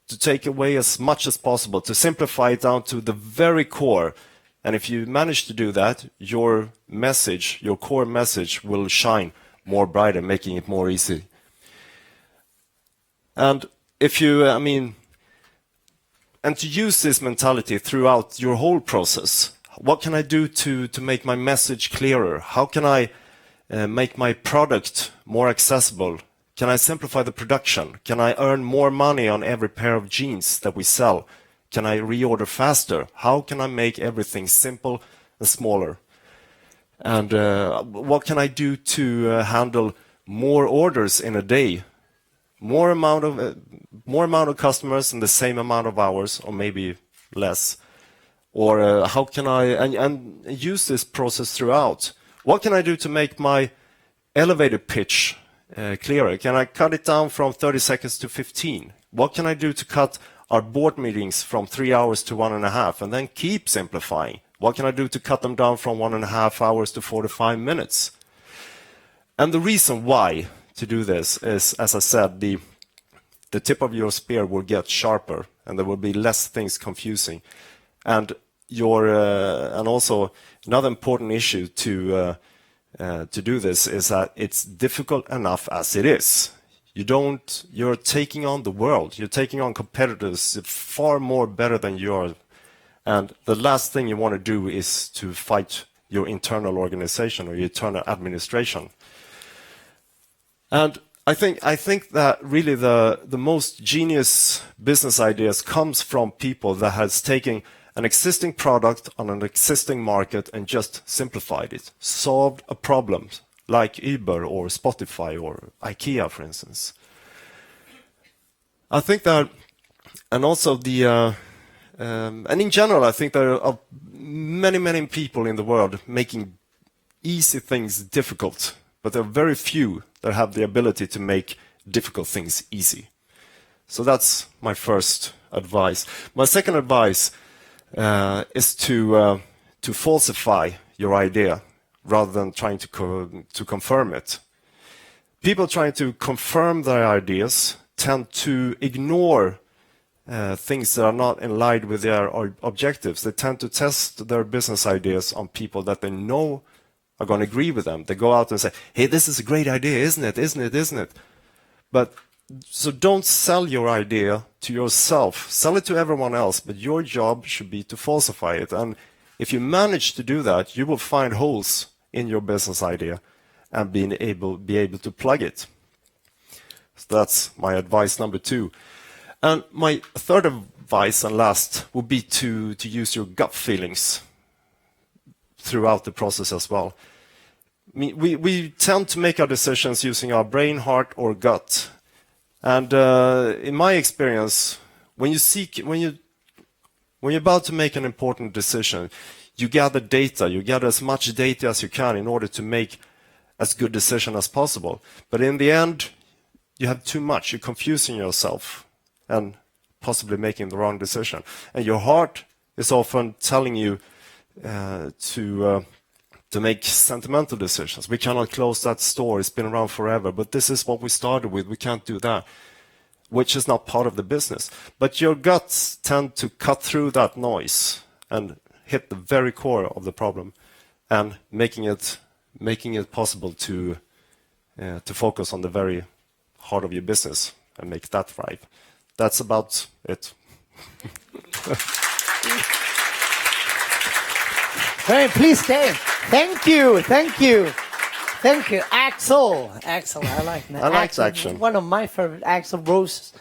to take away as much as possible, to simplify it down to the very core. And if you manage to do that, your message, your core message will shine more brighter, making it more easy. And and to use this mentality throughout your whole process. What can I do to make my message clearer? How can I make my product more accessible? Can I simplify the production? Can I earn more money on every pair of jeans that we sell? Can I reorder faster? How can I make everything simple and smaller? And what can I do to handle more orders in a day? More amount of customers in the same amount of hours, or maybe less. Or how can I and use this process throughout? What can I do to make my elevator pitch clearer? Can I cut it down from 30 seconds to 15? What can I do to cut our board meetings from 3 hours to 1.5 and then keep simplifying? What can I do to cut them down from 1.5 hours to 45 minutes? And the reason why to do this is, as I said, the tip of your spear will get sharper and there will be less things confusing. And and also another important issue to do this is that it's difficult enough as it is. You're taking on the world. You're taking on competitors far more better than you are. And the last thing you want to do is to fight your internal organization or your internal administration. And I think that really the most genius business ideas comes from people that has taken an existing product on an existing market and just simplified it, solved a problem like Uber or Spotify or IKEA, for instance. I think that, and also And in general, I think there are many people in the world making easy things difficult, but there are very few that have the ability to make difficult things easy. So that's my first advice. My second advice is to falsify your idea rather than trying to confirm it. People trying to confirm their ideas tend to ignore things that are not in line with their objectives. They tend to test their business ideas on people that they know are going to agree with them. They go out and say, hey, this is a great idea, isn't it? Isn't it? Isn't it? But so don't sell your idea to yourself. Sell it to everyone else, but your job should be to falsify it. And if you manage to do that, you will find holes in your business idea and be able to plug it. So that's my advice number 2. And my third advice and last would be to use your gut feelings throughout the process as well. I mean, we tend to make our decisions using our brain, heart, or gut. And in my experience, when you're about to make an important decision, you gather data. You gather as much data as you can in order to make as good decision as possible. But in the end, you have too much. You're confusing yourself and possibly making the wrong decision. And your heart is often telling you to make sentimental decisions. We cannot close that store. It's been around forever, but this is what we started with. We can't do that, which is not part of the business. But your guts tend to cut through that noise and hit the very core of the problem, and making it possible to focus on the very heart of your business and make that thrive. That's about it. Very please stay. Thank you. Axel, I like that. I like Axel. One of my favorite Axel Roses.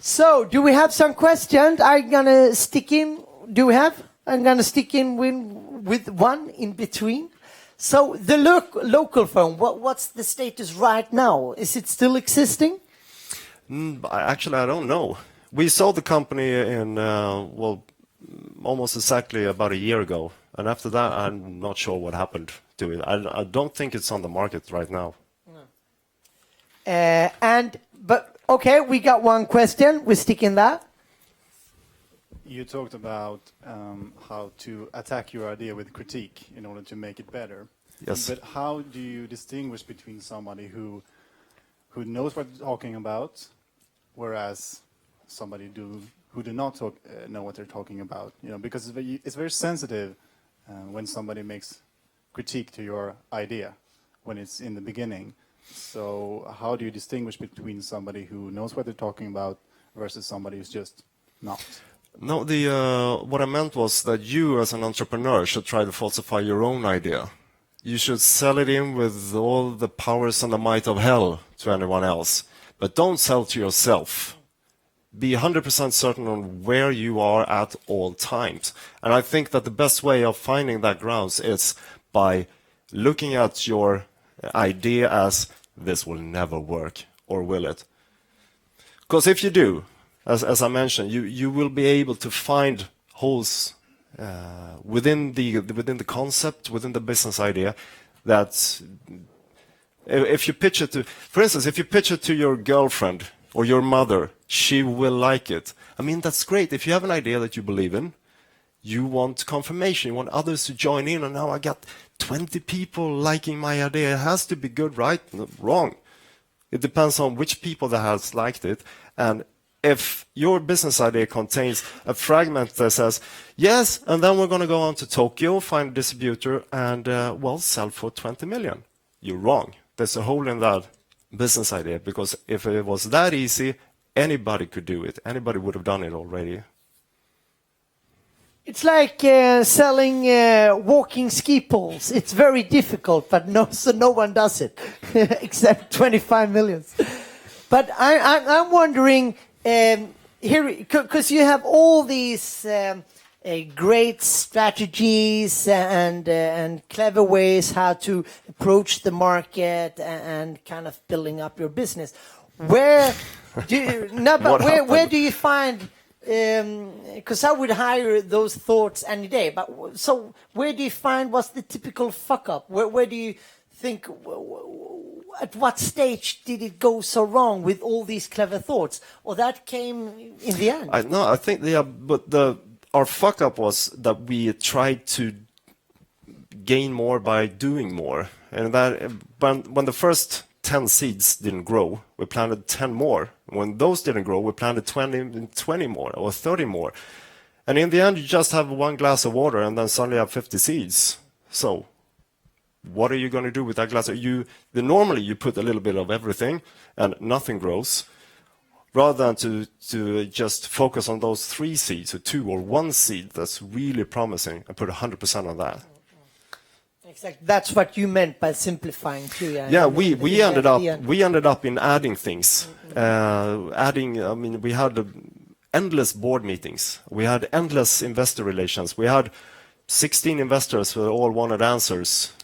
So, do we have some questions? I'm gonna stick in. Do we have? I'm gonna stick in with one in between. So, the local firm. What's the status right now? Is it still existing? Actually, I don't know. We sold the company in almost exactly about a year ago. And after that, I'm not sure what happened to it. I don't think it's on the market right now. But okay, we got one question. We're sticking that. You talked about how to attack your idea with critique in order to make it better. Yes. But how do you distinguish between somebody who knows what they're talking about, whereas somebody who do not know what they're talking about? You know, because it's very sensitive when somebody makes critique to your idea when it's in the beginning. So how do you distinguish between somebody who knows what they're talking about versus somebody who's just not? No, what I meant was that you as an entrepreneur should try to falsify your own idea. You should sell it in with all the powers and the might of hell to anyone else. But don't sell to yourself. Be 100% certain on where you are at all times. And I think that the best way of finding that grounds is by looking at your idea as, this will never work, or will it? Because if you do, as I mentioned, you will be able to find holes within the concept, within the business idea, that if you pitch it to, for instance, if you pitch it to your girlfriend or your mother, she will like it. I mean, that's great. If you have an idea that you believe in, you want confirmation, you want others to join in, and now I got 20 people liking my idea. It has to be good, right? No, wrong. It depends on which people that has liked it. And if your business idea contains a fragment that says, yes, and then we're going to go on to Tokyo, find a distributor, and, sell for 20 million. You're wrong. There's a hole in that business idea, because if it was that easy, anybody could do it. Anybody would have done it already. It's like selling walking ski poles. It's very difficult, but no one does it except 25 million. But I'm wondering here, because you have all these great strategies and clever ways how to approach the market and kind of building up your business. Where do you find because I would hire those thoughts any day. But so where do you find what's the typical fuck up? Where do you think? At what stage did it go so wrong with all these clever thoughts, or that came in the end? I think our fuck up was that we tried to gain more by doing more, and that when the first 10 seeds didn't grow, we planted 10 more. When those didn't grow, we planted 20 more or 30 more, and in the end, you just have one glass of water, and then suddenly you have 50 seeds. So what are you going to do with that glass? Normally you put a little bit of everything and nothing grows, rather than to just focus on those 3 seeds or 2 or 1 seed that's really promising and put 100% on that. Exactly. That's what you meant by simplifying too. Yeah, we ended up in adding things. We had endless board meetings. We had endless investor relations. We had 16 investors who all wanted answers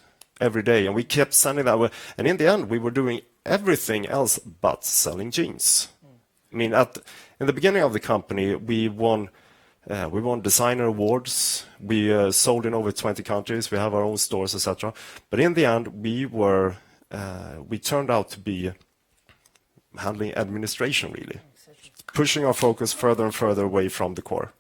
every day, and we kept sending that way. And in the end, we were doing everything else but selling jeans. I mean, in the beginning of the company, we won designer awards. We sold in over 20 countries. We have our own stores, etc. But in the end, we turned out to be handling administration, really, pushing our focus further and further away from the core.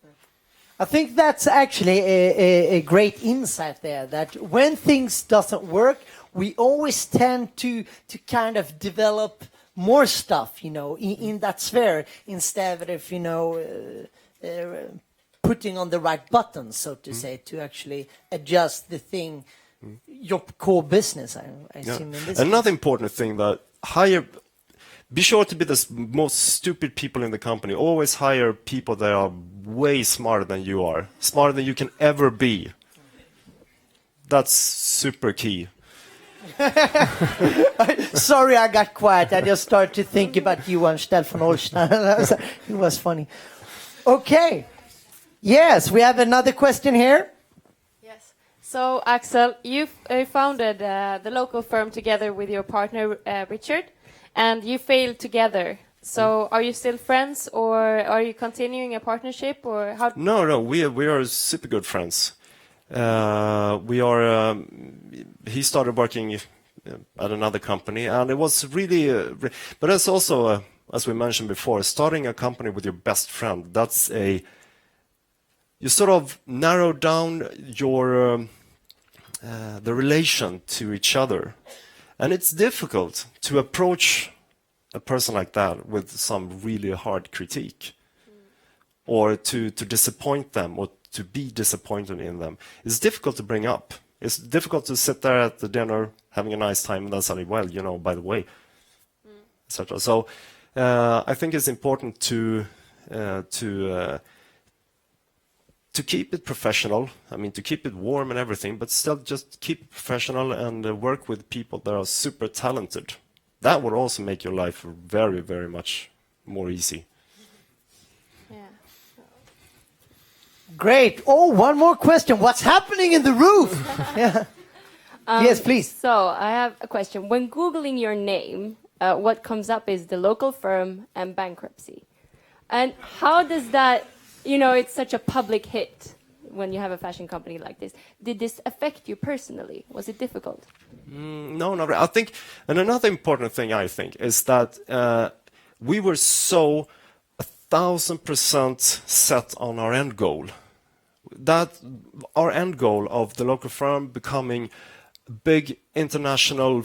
I think that's actually a great insight there, that when things doesn't work, we always tend to kind of develop more stuff, in that sphere, instead of, putting on the right buttons, so to say, to actually adjust the thing, your core business, I assume. In this Another case. important thing that be sure to be the most stupid people in the company. Always hire people that are way smarter than you are, smarter than you can ever be. That's super key. Sorry, I got quiet. I just started to think about you and Stefan Olstein. It was funny. Okay. Yes, we have another question here. Yes. So, Axel, you founded the local firm together with your partner, Richard, and you failed together. So, are you still friends, or are you continuing a partnership, or how? No, we are super good friends. He started working at another company, and it was really. But it's also, as we mentioned before, starting a company with your best friend. You sort of narrow down your the relation to each other, and it's difficult to approach a person like that with some really hard critique, or to disappoint them, or to be disappointed in them. It's difficult to bring up. It's difficult to sit there at the dinner having a nice time and then suddenly, well, by the way, etc. So I think it's important to keep it professional. I mean, to keep it warm and everything, but still just keep it professional and work with people that are super talented. That would also make your life very, very much more easy. Yeah. Great. Oh, one more question. What's happening in the roof? Yeah. Yes, please. So I have a question. When Googling your name, what comes up is the local firm and bankruptcy. And how does that, it's such a public hit when you have a fashion company like this. Did this affect you personally? Was it difficult? No, not really. I think, and another important thing I think is that we were so 1,000% set on our end goal. That our end goal of the local firm becoming a big international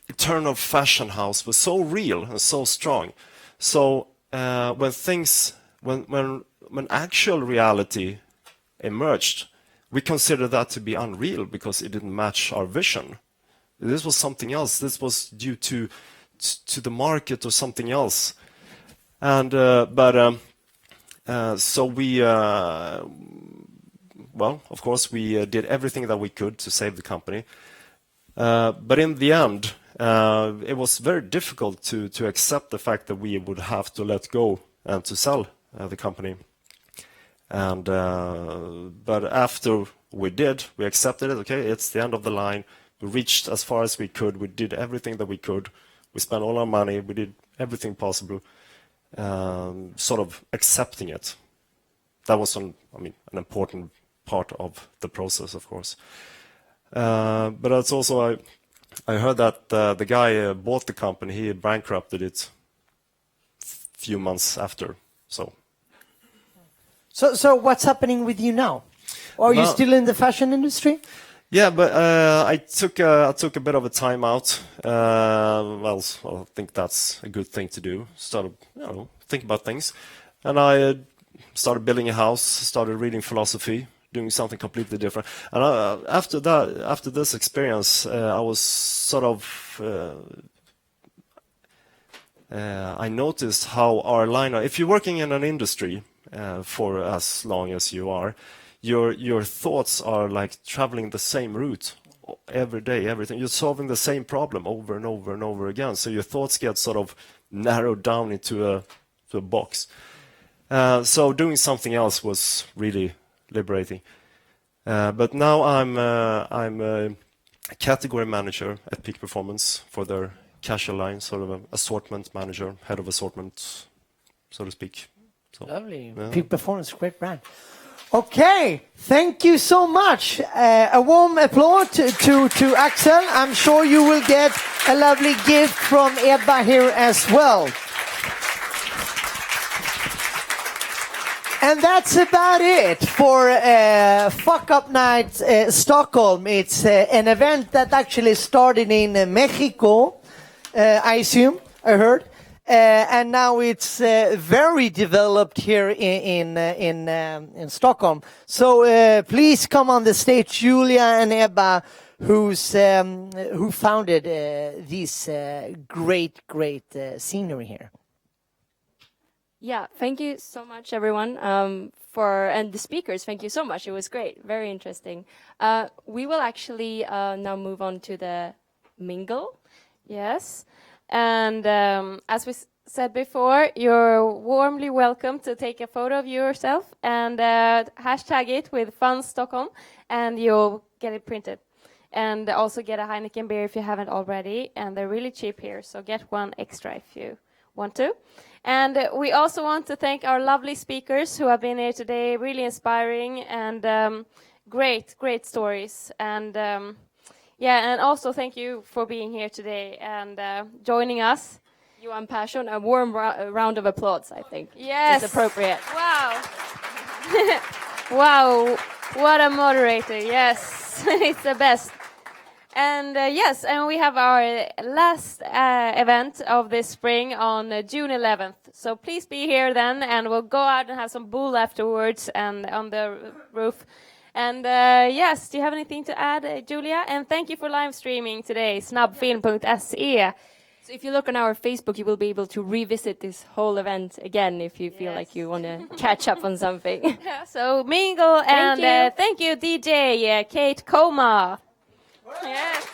eternal fashion house was so real and so strong. So when actual reality emerged, we considered that to be unreal because it didn't match our vision. This was something else. This was due to the market or something else. And so we, of course, we did everything that we could to save the company. But in the end, it was very difficult to accept the fact that we would have to let go and to sell the company. And but after we did, we accepted it. Okay, it's the end of the line. We reached as far as we could. We did everything that we could. We spent all our money. We did everything possible. sort of accepting it. That was an important part of the process, of course. But that's also I heard that the guy bought the company. He bankrupted it few months after. So what's happening with you now? Are you still in the fashion industry? Yeah, but I took a bit of a time out. Well, I think that's a good thing to do. Started, think about things, and I started building a house. Started reading philosophy, doing something completely different. And after this experience, I was sort of. I noticed how our line. If you're working in an industry for as long as you are, your thoughts are like traveling the same route every day, everything. You're solving the same problem over and over and over again. So your thoughts get sort of narrowed down into a box. So doing something else was really liberating. But now I'm a category manager at Peak Performance for their casual line, sort of an assortment manager, head of assortment, so to speak. So, Lovely. yeah. Peak Performance, great brand. Okay, thank you so much. A warm applause to Axel. I'm sure you will get a lovely gift from Ebba here as well. And that's about it for FuckUp Night Stockholm. It's an event that actually started in Mexico, I assume, I heard. And now it's very developed here in Stockholm. So please come on the stage, Julia and Ebba, who founded this great scenery here. Yeah, thank you so much, everyone, and the speakers. Thank you so much. It was great, very interesting. We will actually now move on to the mingle. Yes. And as we said before, you're warmly welcome to take a photo of yourself and hashtag it with Fun Stockholm, and you'll get it printed. And also get a Heineken beer if you haven't already, and they're really cheap here, so get one extra if you want to. And we also want to thank our lovely speakers who have been here today, really inspiring and great stories. And and also thank you for being here today and joining us. Johan Persson, a warm round of applause, I think. Yes. It's appropriate. Wow. Wow, what a moderator. Yes, it's the best. And yes, and we have our last event of this spring on June 11th. So please be here then, and we'll go out and have some bull afterwards and on the roof. And yes, do you have anything to add, Julia? And thank you for live streaming today, snabbfilm.se. So if you look on our Facebook, you will be able to revisit this whole event again if you feel like you want to catch up on something. So mingle and thank you DJ Kate Koma. Yes.